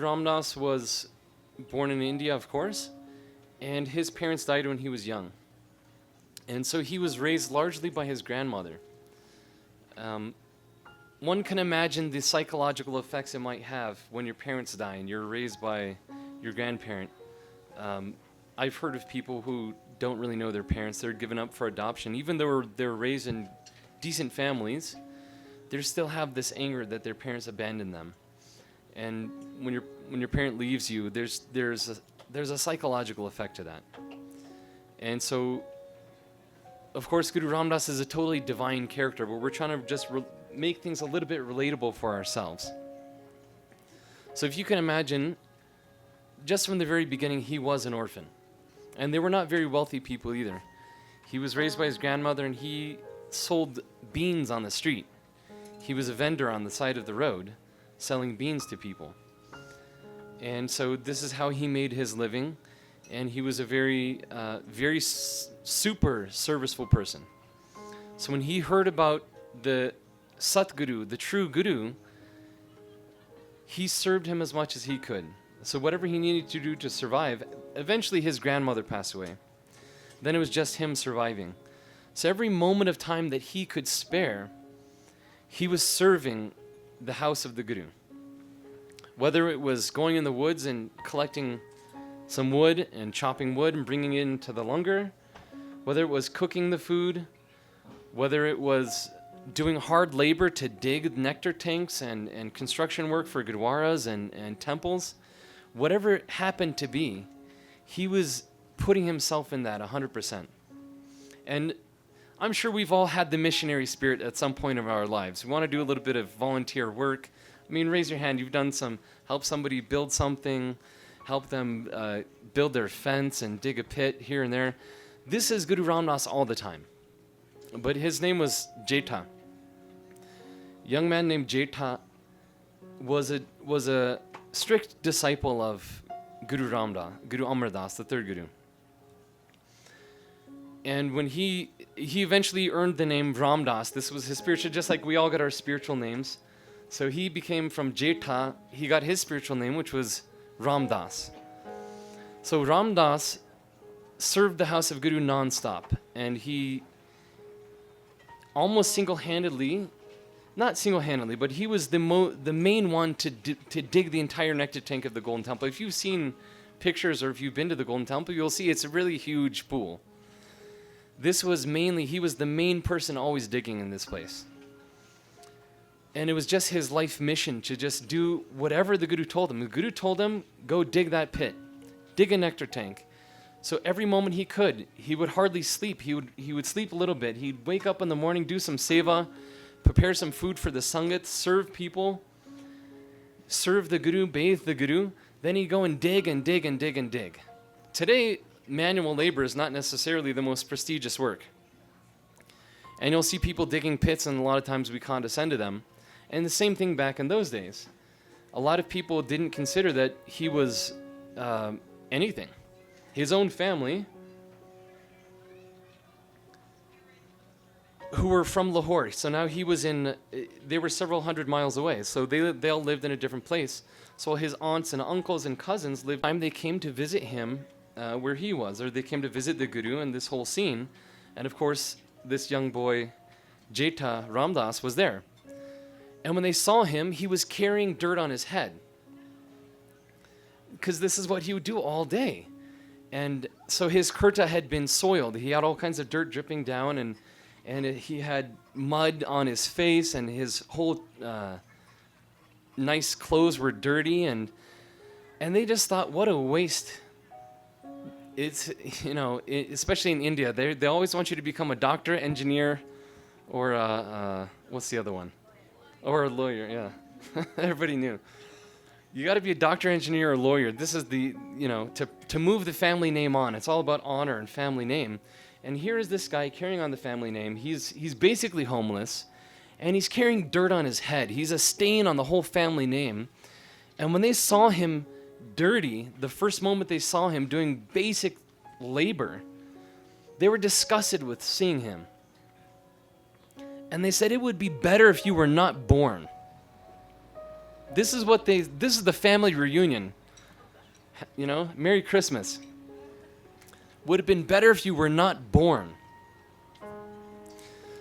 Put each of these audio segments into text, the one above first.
Ramdas was born in India, of course, and his parents died when he was young. And so he was raised largely by his grandmother. One can imagine the psychological effects it might have when your parents die and you're raised by your grandparent. I've heard of people who don't really know their parents. They're given up for adoption. Even though they're raised in decent families, they still have this anger that their parents abandoned them. And when your parent leaves you, there's a psychological effect to that. And so, of course, Guru Ramdas is a totally divine character, but we're trying to just make things a little bit relatable for ourselves. So if you can imagine, just from the very beginning, he was an orphan. And they were not very wealthy people either. He was raised by his grandmother, and he sold beans on the street. He was a vendor on the side of the road, selling beans to people. And so this is how he made his living, and he was a very super serviceful person. So when he heard about the Satguru, the true Guru, he served him as much as he could. So whatever he needed to do to survive, eventually his grandmother passed away. Then it was just him surviving. So every moment of time that he could spare, he was serving the house of the Guru. Whether it was going in the woods and collecting some wood and chopping wood and bringing it into the langar, whether it was cooking the food, whether it was doing hard labor to dig nectar tanks and construction work for gurdwaras and temples, whatever it happened to be, he was putting himself in that 100%. And I'm sure we've all had the missionary spirit at some point of our lives. We want to do a little bit of volunteer work. I mean, raise your hand. You've done help somebody build something, help them build their fence and dig a pit here and there. This is Guru Ramdas all the time. But his name was Jetha. Young man named Jetha was a strict disciple of Guru Ramdas, Guru Amar Das, the third Guru. And when he eventually earned the name Ramdas, this was his spiritual, just like we all got our spiritual names. So he became from Jetha, he got his spiritual name, which was Ramdas. So Ramdas served the house of Guru non-stop, and he almost single-handedly, not single-handedly, but he was the main one to dig the entire nectar tank of the Golden Temple. If you've seen pictures or if you've been to the Golden Temple, you'll see it's a really huge pool. He was the main person always digging in this place. And it was just his life mission to just do whatever the Guru told him. The Guru told him, go dig that pit, dig a nectar tank. So every moment he could, he would hardly sleep. He would sleep a little bit. He'd wake up in the morning, do some seva, prepare some food for the Sangat, serve people, serve the Guru, bathe the Guru. Then he'd go and dig and dig and dig and dig. Today, manual labor is not necessarily the most prestigious work. And you'll see people digging pits, and a lot of times we condescend to them. And the same thing back in those days. A lot of people didn't consider that he was anything. His own family, who were from Lahore, so now they were several hundred miles away, so they all lived in a different place. So his aunts and uncles and cousins lived. Time they came to visit him where he was, or they came to visit the Guru and this whole scene, and of course this young boy, Jetha Ramdas, was there. And when they saw him, he was carrying dirt on his head, because this is what he would do all day. And so his kurta had been soiled. He had all kinds of dirt dripping down, and he had mud on his face, and his whole nice clothes were dirty, and they just thought, what a waste. It's, especially in India, they always want you to become a doctor, engineer, or what's the other one? Or a lawyer, yeah. Everybody knew. You got to be a doctor, engineer, or lawyer. This is to move the family name on. It's all about honor and family name. And here is this guy carrying on the family name. He's basically homeless, and he's carrying dirt on his head. He's a stain on the whole family name. And when they saw him dirty, the first moment they saw him doing basic labor, they were disgusted with seeing him. And they said, it would be better if you were not born. This is the family reunion. You know, Merry Christmas. Would have been better if you were not born.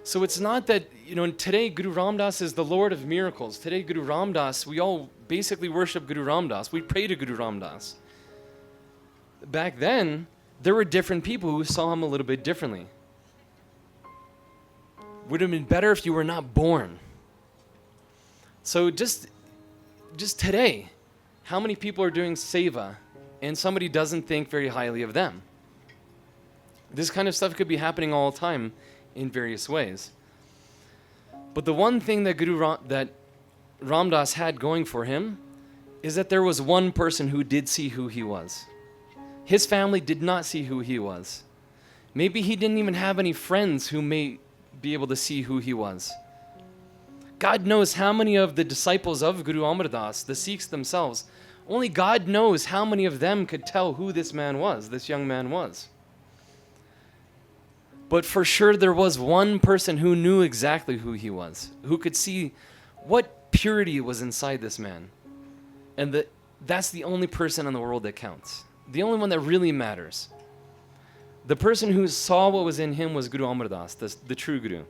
So it's not that, you know, today Guru Ram Das is the Lord of miracles. Today Guru Ram Das, we all basically worship Guru Ram Das. We pray to Guru Ram Das. Back then, there were different people who saw him a little bit differently. Would have been better if you were not born. So just today, how many people are doing seva and somebody doesn't think very highly of them? This kind of stuff could be happening all the time in various ways. But the one thing that that Ram Das had going for him is that there was one person who did see who he was. His family did not see who he was. Maybe he didn't even have any friends who may be able to see who he was. God knows how many of the disciples of Guru Amar Das, the Sikhs themselves, only God knows how many of them could tell who this man was, this young man was. But for sure there was one person who knew exactly who he was, who could see what purity was inside this man. And that's the only person in the world that counts. The only one that really matters. The person who saw what was in him was Guru Amar Das, the true Guru.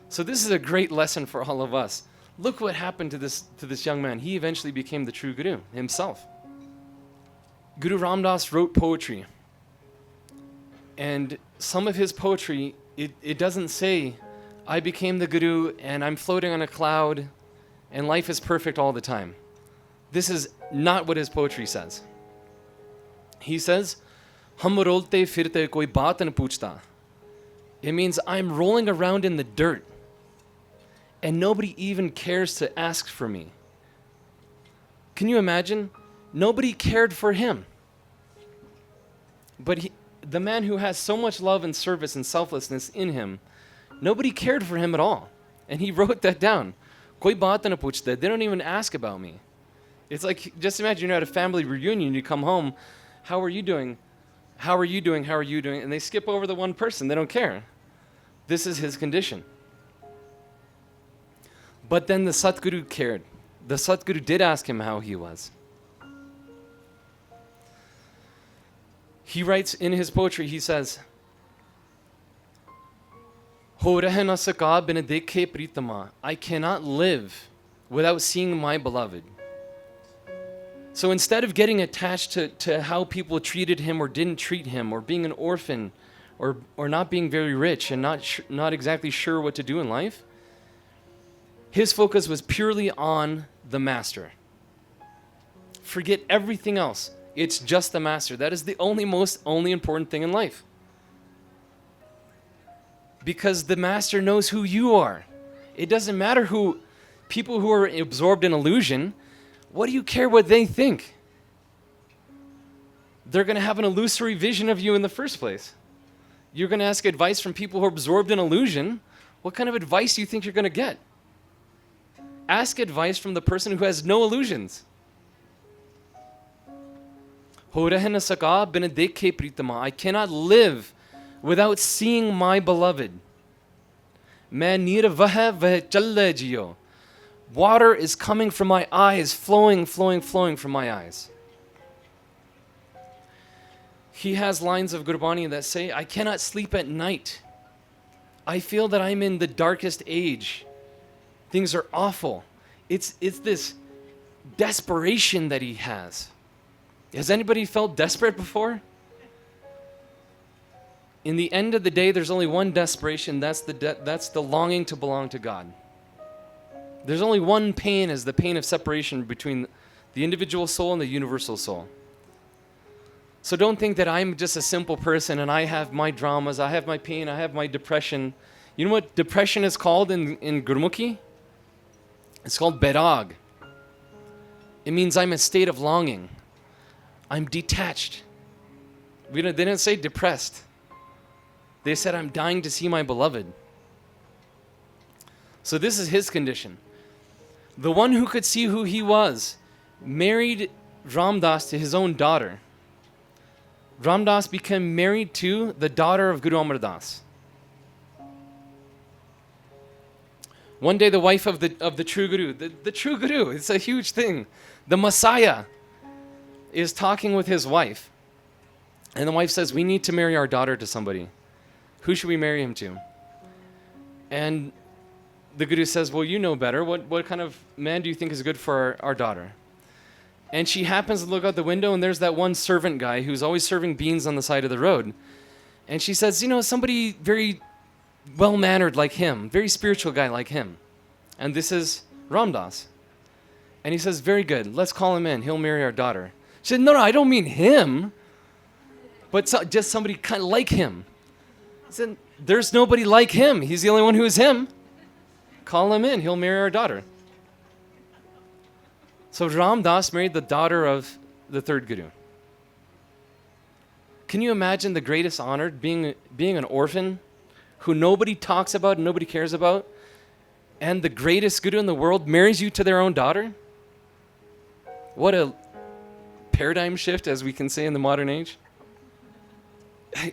So this is a great lesson for all of us. Look what happened to this young man. He eventually became the true Guru himself. Guru Ram Das wrote poetry. And some of his poetry, it doesn't say, I became the Guru and I'm floating on a cloud and life is perfect all the time. This is not what his poetry says. He says, Hum rolte firte koi baat na puchta. It means I'm rolling around in the dirt and nobody even cares to ask for me. Can you imagine? Nobody cared for him. But the man who has so much love and service and selflessness in him, nobody cared for him at all. And he wrote that down. Koi baat na puchta. They don't even ask about me. It's like, just imagine you're at a family reunion, you come home, how are you doing? How are you doing? How are you doing? And they skip over the one person. They don't care. This is his condition. But then the Satguru cared. The Satguru did ask him how he was. He writes in his poetry, he says, Ho rahe na saka bin dekhe pritama. I cannot live without seeing my beloved. So instead of getting attached to how people treated him or didn't treat him, or being an orphan, or not being very rich and not exactly sure what to do in life, his focus was purely on the master. Forget everything else. It's just the master. That is the only important thing in life. Because the master knows who you are. It doesn't matter who people who are absorbed in illusion. What do you care what they think? They're going to have an illusory vision of you in the first place. You're going to ask advice from people who are absorbed in illusion. What kind of advice do you think you're going to get? Ask advice from the person who has no illusions. I cannot live without seeing my beloved. Water is coming from my eyes, flowing from my eyes. He has lines of Gurbani that say, I cannot sleep at night. I feel that I'm in the darkest age. Things are awful. It's this desperation that he has. Has anybody felt desperate before? In the end of the day, there's only one desperation. That's the longing to belong to God. There's only one pain, is the pain of separation between the individual soul and the universal soul. So don't think that I'm just a simple person and I have my dramas, I have my pain, I have my depression. You know what depression is called in Gurmukhi? It's called Bairag. It means I'm in a state of longing. I'm detached. They didn't say depressed. They said I'm dying to see my beloved. So this is his condition. The one who could see who he was married Ram Das to his own daughter. Ram Das became married to the daughter of Guru Amar Das. One day the wife of the true Guru, the true Guru, it's a huge thing. The Messiah is talking with his wife. And the wife says, we need to marry our daughter to somebody. Who should we marry him to? And the Guru says, well, you know better. What kind of man do you think is good for our daughter? And she happens to look out the window, and there's that one servant guy who's always serving beans on the side of the road. And she says, somebody very well-mannered like him, very spiritual guy like him. And this is Ram Dass. And he says, very good, let's call him in. He'll marry our daughter. She said, no, I don't mean him, but just somebody kind of like him. He said, there's nobody like him. He's the only one who is him. Call him in. He'll marry our daughter. So Ram Dass married the daughter of the third Guru. Can you imagine the greatest honor, being an orphan who nobody talks about and nobody cares about, and the greatest Guru in the world marries you to their own daughter? What a paradigm shift, as we can say in the modern age.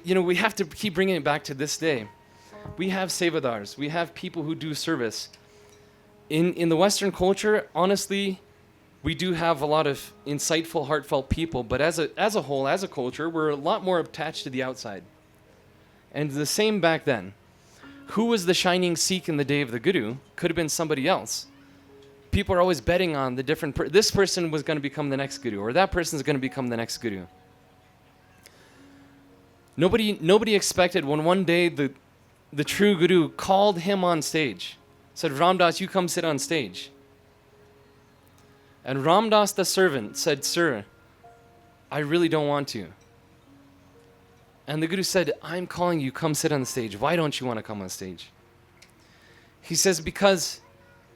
We have to keep bringing it back to this day. We have sevadars. We have people who do service. In the Western culture, honestly, we do have a lot of insightful, heartfelt people, but as a whole, as a culture, we're a lot more attached to the outside. And the same back then. Who was the shining Sikh in the day of the Guru? Could have been somebody else. People are always betting on the different this person was going to become the next Guru, or that person is going to become the next Guru. Nobody expected when one day the true Guru called him on stage, said, Ram Dass, you come sit on stage. And Ram Dass, the servant, said, sir, I really don't want to. And the Guru said, I'm calling you, come sit on the stage. Why don't you want to come on stage? He says, because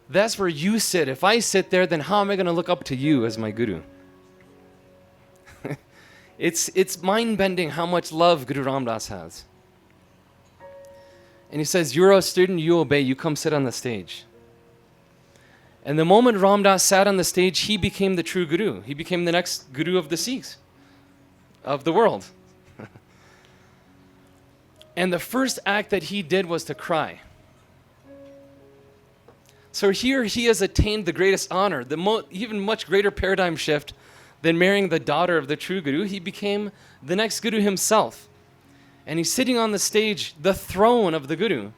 that's where you sit. If I sit there, then how am I going to look up to you as my Guru? It's mind-bending how much love Guru Ram Dass has. And he says, you're a student, you obey, you come sit on the stage. And the moment Ram Dass sat on the stage, he became the true Guru. He became the next Guru of the Sikhs, of the world. And the first act that he did was to cry. So here he has attained the greatest honor, even much greater paradigm shift than marrying the daughter of the true Guru. He became the next Guru himself. And he's sitting on the stage, the throne of the Guru.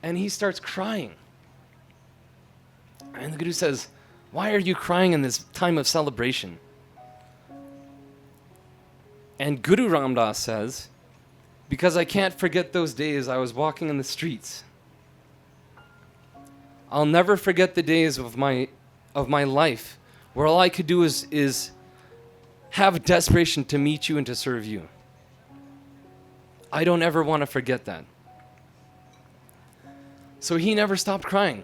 And he starts crying. And the Guru says, why are you crying in this time of celebration? And Guru Ram Dass says, because I can't forget those days I was walking in the streets. I'll never forget the days of my life where all I could do is have desperation to meet you and to serve you. I don't ever want to forget that. So he never stopped crying.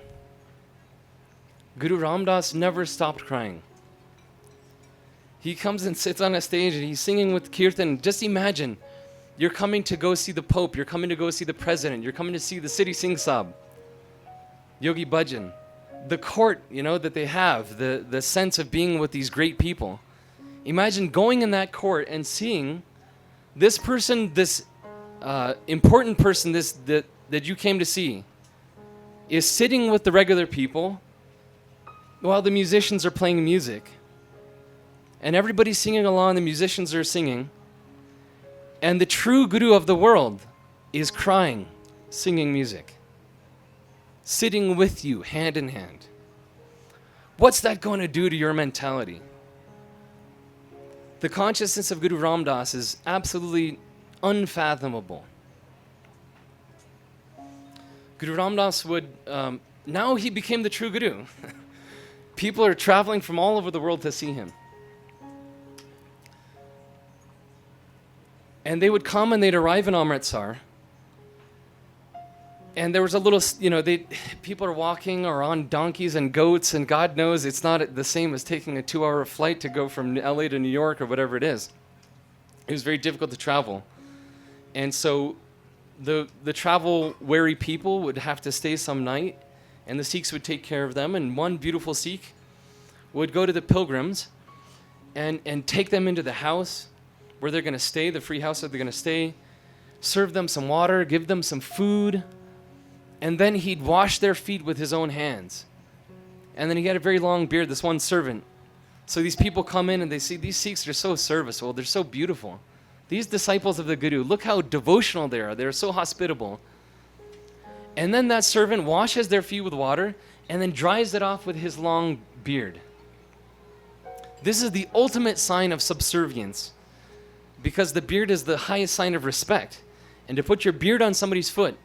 Guru Ram Dass never stopped crying. He comes and sits on a stage and he's singing with Kirtan. Just imagine, you're coming to go see the Pope, you're coming to go see the President, you're coming to see the City Singh Sahib, Yogi Bhajan, the court, that they have, the sense of being with these great people. Imagine going in that court and seeing this person, this important person that you came to see, is sitting with the regular people while the musicians are playing music. And everybody's singing along, the musicians are singing. And the true Guru of the world is crying, singing music, sitting with you hand in hand. What's that going to do to your mentality? The consciousness of Guru Ram Dass is absolutely unfathomable. Guru Ram Dass now he became the true Guru. People are traveling from all over the world to see him. And they would come and they'd arrive in Amritsar. And there was a little, people are walking or on donkeys and goats, and God knows it's not the same as taking a 2-hour flight to go from LA to New York or whatever it is. It was very difficult to travel. And so the travel-weary people would have to stay some night, and the Sikhs would take care of them. And one beautiful Sikh would go to the pilgrims and take them into the house where they're going to stay, the free house that they're going to stay, serve them some water, give them some food, And then he'd wash their feet with his own hands. And then he had a very long beard, this one servant. So these people come in and they see these Sikhs are so serviceable. They're so beautiful. These disciples of the Guru, look how devotional they are. They're so hospitable. And then that servant washes their feet with water and then dries it off with his long beard. This is the ultimate sign of subservience, because the beard is the highest sign of respect. And to put your beard on somebody's foot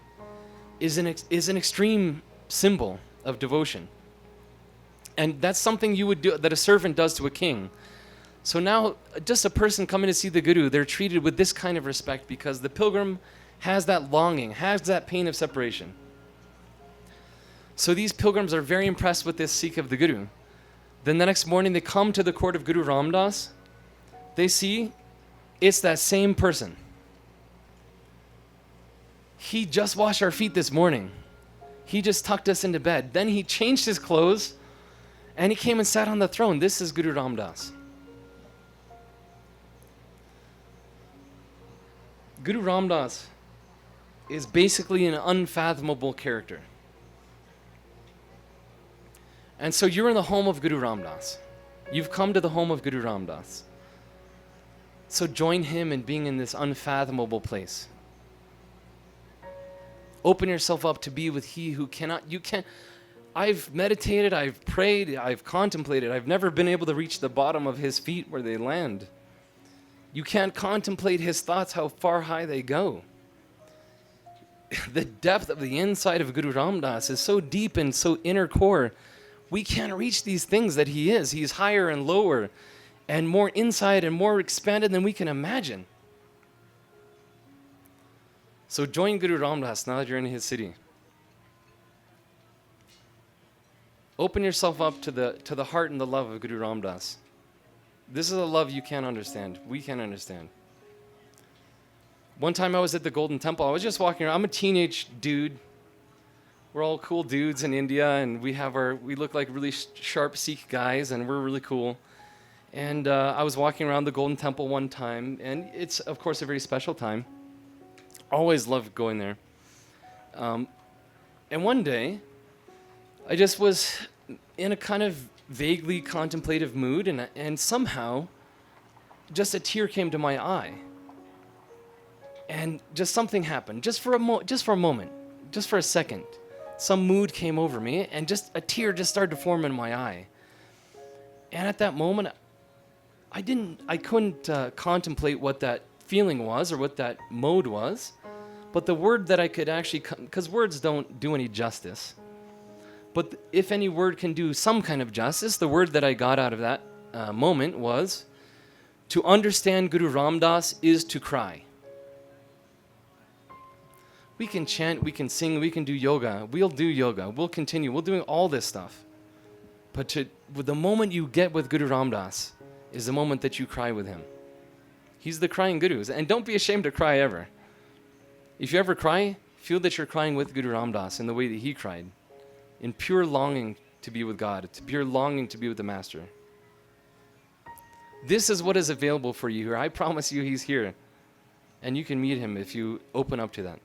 is an extreme symbol of devotion. And that's something you would do, that a servant does to a king. So now, just a person coming to see the Guru, they're treated with this kind of respect because the pilgrim has that longing, has that pain of separation. So these pilgrims are very impressed with this Sikh of the Guru. Then the next morning, they come to the court of Guru Ram Das. They see it's that same person. He just washed our feet this morning. He just tucked us into bed. Then he changed his clothes and he came and sat on the throne. This is Guru Ram Das. Guru Ram Das is basically an unfathomable character. And so you're in the home of Guru Ram Das. You've come to the home of Guru Ram Das. So join him in being in this unfathomable place. Open yourself up to be with he who cannot, you can't. I've meditated, I've prayed, I've contemplated. I've never been able to reach the bottom of his feet where they land. You can't contemplate his thoughts, how far high they go. The depth of the inside of Guru Ram Das is so deep and so inner core. We can't reach these things that he is. He's higher and lower and more inside and more expanded than we can imagine. So join Guru Ram Das now that you're in his city. Open yourself up to the heart and the love of Guru Ram Das. This is a love you can't understand. We can't understand. One time I was at the Golden Temple. I was just walking around. I'm a teenage dude. We're all cool dudes in India, and we look like really sharp Sikh guys, and we're really cool. And I was walking around the Golden Temple one time, and it's, of course, a very special time. Always loved going there. And one day, I just was in a kind of vaguely contemplative mood, and somehow, just a tear came to my eye. And just something happened, just for a moment, just for a second. Some mood came over me, and just a tear just started to form in my eye. And at that moment, I couldn't contemplate what that feeling was or what that mode was, but the word that I could actually, because words don't do any justice, but if any word can do some kind of justice, the word that I got out of that moment was, to understand Guru Ram Das is to cry. We can chant, we can sing, we can do yoga. We'll do yoga. We'll continue. We'll do all this stuff. But the moment you get with Guru Ram Das is the moment that you cry with him. He's the crying Guru. And don't be ashamed to cry ever. If you ever cry, feel that you're crying with Guru Ram Das in the way that he cried. In pure longing to be with God. It's pure longing to be with the Master. This is what is available for you here. I promise you he's here. And you can meet him if you open up to that.